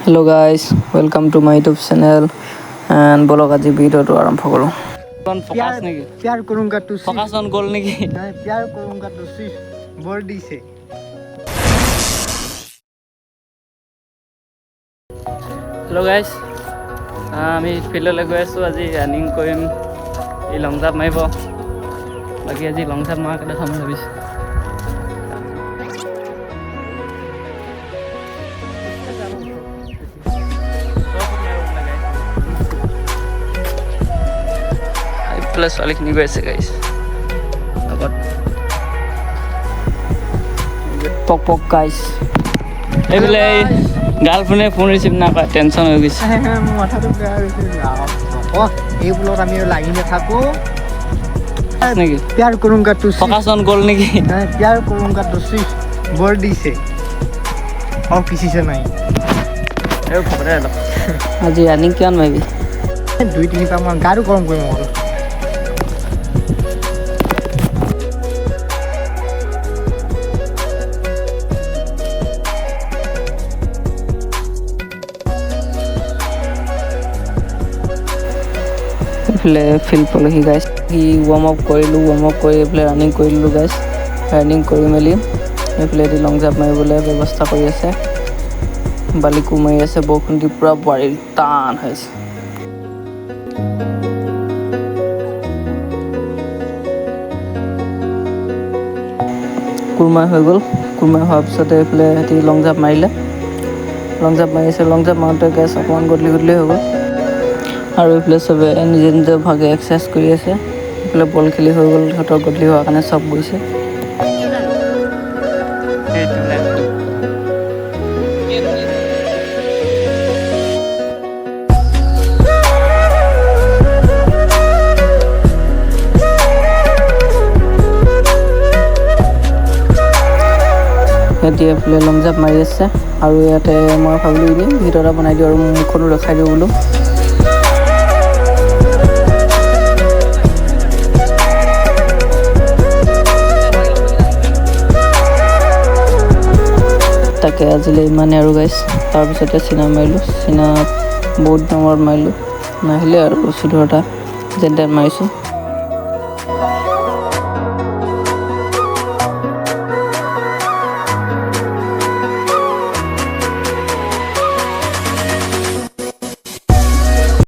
Hello guys, welcome to my YouTube channel and bolok aji video to aram phokolo. Kon focus niki? प्यार करूंगा तो Focus on goal niki? मैं प्यार करूंगा तो सिर्फ बॉडी से Hello guys, আমি ফিল্ডলৈ গৈ আছোঁ আজি ৰানিং কৰিম এই লং জাম্প মাৰিব বাকী আজি লং জাম্প মাৰা কথা চাম ভাবিছোঁ প্লাস ছোৱালীখিনি গৈ আছে গাইছ লগত পক পক গাইছ এইফালে গাৰ্লফ্ৰেণ্ডে ফোন ৰিচিভ নকৰে টেনশ্যন হৈ গৈছে মাথাটো বেয়া হৈছে এই বুলত আমি লাগি নাথাকো নেকি प्यार करूंगा तो ফকাছ অন গ'ল নেকি मैं प्यार करूंगा तो सिर्फ बॉडी से और किसी से नहीं এই খবৰে অলপ আজি ৰানিং কিমান মাৰিবি 2-3 পাক মান গাড়ী গৰম কৰিম আৰু এইফালে ফিল্ড পালোহি গাইছ ৱাৰ্ম আপ কৰিলোঁ ৱাৰ্ম আপ কৰি এইফালে ৰানিং কৰিলোঁ গাইছ ৰানিং কৰি মেলি এইফালে এটি লং জাম্প মাৰিবলৈ ব্যৱস্থা কৰি আছে বালি কোৰ মাৰি আছে বৰষুণ দি পূৰা বাৰী টান হৈছে কোৰমাই হৈ গ'ল কোৰমাই হোৱাৰ পিছতে এইফালে সিহঁতি লং জাম্প মাৰিলে লং জাম্প মাৰি আছে লং জাম্প মাৰোঁতে গেছ অকণমান গধূলি হৈ গ'ল আৰু এইফালে চবে নিজে নিজে ভাগে এক্সাৰচাইজ কৰি আছে এইফালে বল খেলি হৈ গ'ল সিহঁতৰ গধূলি হোৱাৰ কাৰণে চব গৈছে সিহঁতি এইফালে লং জাম্প মাৰি আছে আৰু ইয়াতে মই ভাবিলোঁ এনেই ভিডিঅ' এটা বনাই দিওঁ আৰু মুখখনো দেখাই দিওঁ বোলো তাকে আজিলৈ ইমানেই আৰু গাইছ তাৰপিছতে চিনা মাৰিলোঁ চিনা বহুত ডাঙৰ মাৰিলোঁ নাহিলে আৰু 14টা যেন তেন মাৰিছোঁ